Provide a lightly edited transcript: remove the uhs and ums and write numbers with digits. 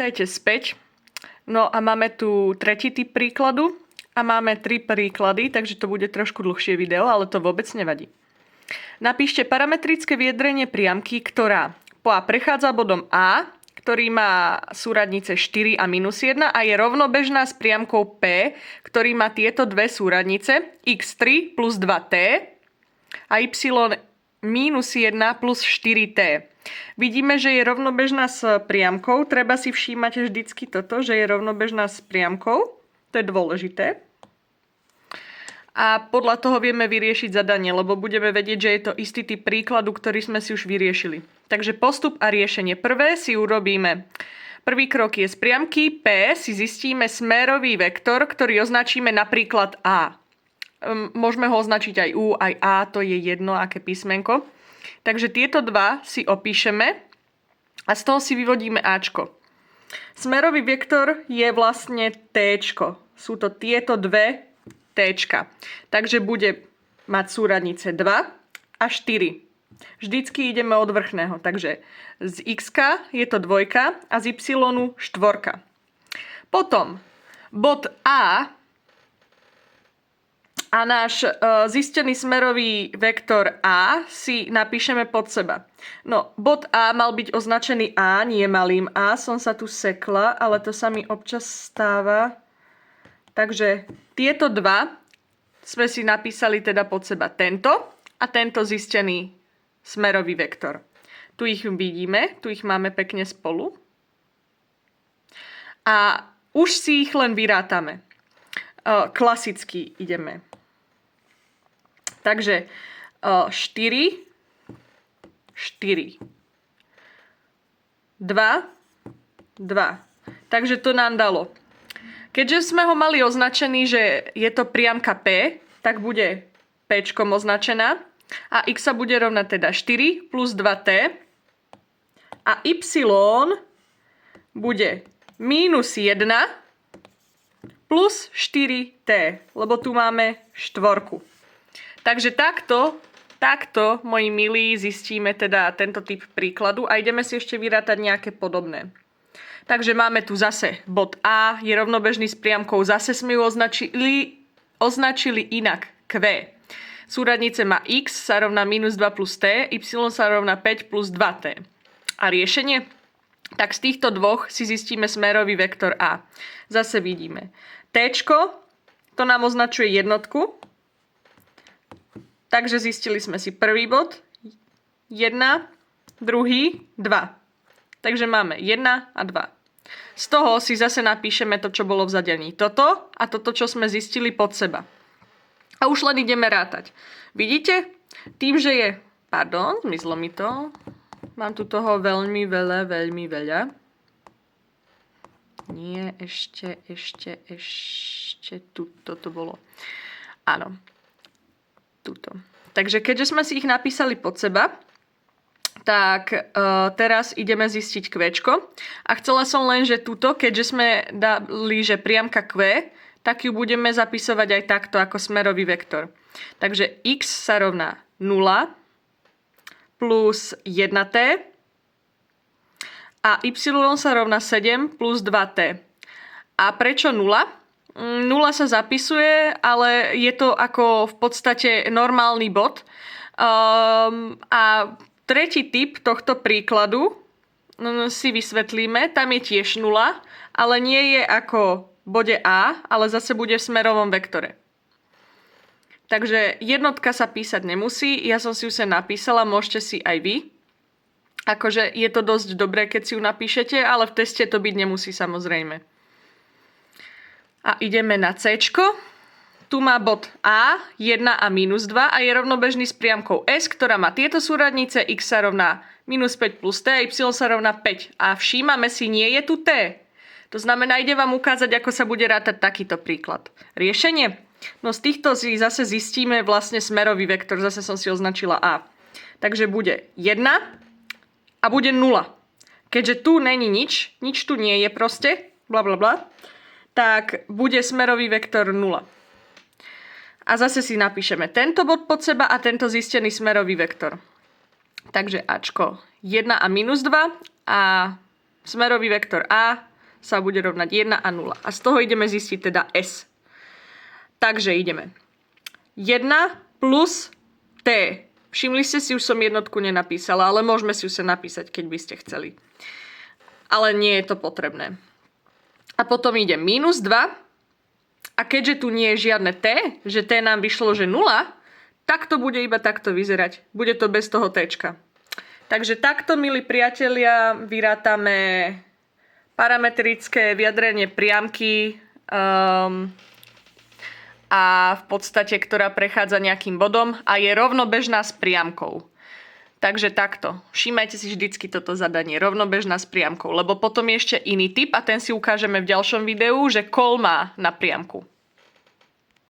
Vítajte späť. No a máme tu tretí typ príkladu a máme 3 príklady, takže to bude trošku dlhšie video, ale to vôbec nevadí. Napíšte parametrické vyjadrenie priamky, ktorá po A prechádza bodom A, ktorý má súradnice 4 a -1 a je rovnobežná s priamkou P, ktorý má tieto dve súradnice x3 plus 2t a y -1 plus 4t. Vidíme, že je rovnobežná s priamkou. Treba si všímať vždycky toto, že je rovnobežná s priamkou. To je dôležité. A podľa toho vieme vyriešiť zadanie, lebo budeme vedieť, že je to istý typ príkladu, ktorý sme si už vyriešili. Takže postup a riešenie. Prvé si urobíme. Prvý krok je z priamky P si zistíme smerový vektor, ktorý označíme napríklad A. Môžeme ho označiť aj U, aj A, to je jedno, aké písmenko. Takže tieto dva si opíšeme a z toho si vyvodíme Ačko. Smerový vektor je vlastne Tčko. Sú to tieto dve Tčka. Takže bude mať súradnice 2 a 4. Vždycky ideme od vrchného. Takže z x je to 2 a z y 4. Potom bod A a náš zistený smerový vektor A si napíšeme pod seba. No, bod A mal byť označený A, nie malým A. Som sa tu sekla, ale to sa mi občas stáva. Takže tieto dva sme si napísali teda pod seba. Tento a tento zistený smerový vektor. Tu ich vidíme, tu ich máme pekne spolu. A už si ich len vyrátame. Klasicky ideme. Takže 4, 4, 2, 2. Takže to nám dalo. Keďže sme ho mali označený, že je to priamka P, tak bude Pčkom označená a x sa bude rovnať teda 4 plus 2t a y bude -1 plus 4t, lebo tu máme štvorku. Takže takto, moji milí, zistíme teda tento typ príkladu a ideme si ešte vyrátať nejaké podobné. Takže máme tu zase bod A, je rovnobežný s priamkou, zase sme ju označili inak, Q. Súradnice má x sa rovná -2 plus t, y sa rovná 5 plus 2t. A riešenie? Tak z týchto dvoch si zistíme smerový vektor A. Zase vidíme. Tčko, to nám označuje jednotku. Takže zistili sme si prvý bod, 1, druhý, 2. Takže máme 1 a 2. Z toho si zase napíšeme to, čo bolo v zadení. Toto a toto, čo sme zistili pod seba. A už len ideme rátať. Vidíte? Tým, že je... Pardon, zmizlo mi to. Mám tu toho veľmi veľa. Nie, ešte. Tuto to bolo. Áno. Tuto. Takže keďže sme si ich napísali pod seba, tak teraz ideme zistiť Qčko. A chcela som len, že tuto, keďže sme dali, že priamka Q, tak ju budeme zapisovať aj takto ako smerový vektor. Takže x sa rovná 0 plus 1t a y sa rovná 7 plus 2t. A prečo 0? 0 sa zapisuje, ale je to ako v podstate normálny bod. A tretí typ tohto príkladu si vysvetlíme. Tam je tiež 0, ale nie je ako v bode A, ale zase bude v smerovom vektore. Takže jednotka sa písať nemusí. Ja som si ju sem napísala, môžete si aj vy. Akože je to dosť dobré, keď si ju napíšete, ale v teste to byť nemusí samozrejme. A ideme na C. Tu má bod A, 1 a -2 a je rovnobežný s priamkou S, ktorá má tieto súradnice, x sa rovná -5 plus t, y sa rovná 5. A všímame si, nie je tu t. To znamená, ide vám ukázať, ako sa bude rátať takýto príklad. Riešenie? No z týchto si zase zistíme vlastne smerový vektor, zase som si označila A. Takže bude 1 a bude 0. Keďže tu není nič tu nie je proste, blablabla, tak bude smerový vektor 0. A zase si napíšeme tento bod pod seba a tento zistený smerový vektor. Takže Ačko 1 a -2 a smerový vektor A sa bude rovnať 1 a 0. A z toho ideme zistiť teda S. Takže ideme. 1 plus T. Všimli ste si, už som jednotku nenapísala, ale môžeme si ju sa napísať, keď by ste chceli. Ale nie je to potrebné. A potom ide minus 2. A keďže tu nie je žiadne T, že T nám vyšlo, že 0, tak to bude iba takto vyzerať. Bude to bez toho Tčka. Takže takto, milí priatelia, vyrátame parametrické vyjadrenie priamky a v podstate, ktorá prechádza nejakým bodom a je rovnobežná s priamkou. Takže takto. Všímajte si vždycky toto zadanie. Rovnobežná s priamkou. Lebo potom je ešte iný typ a ten si ukážeme v ďalšom videu, že kol má na priamku.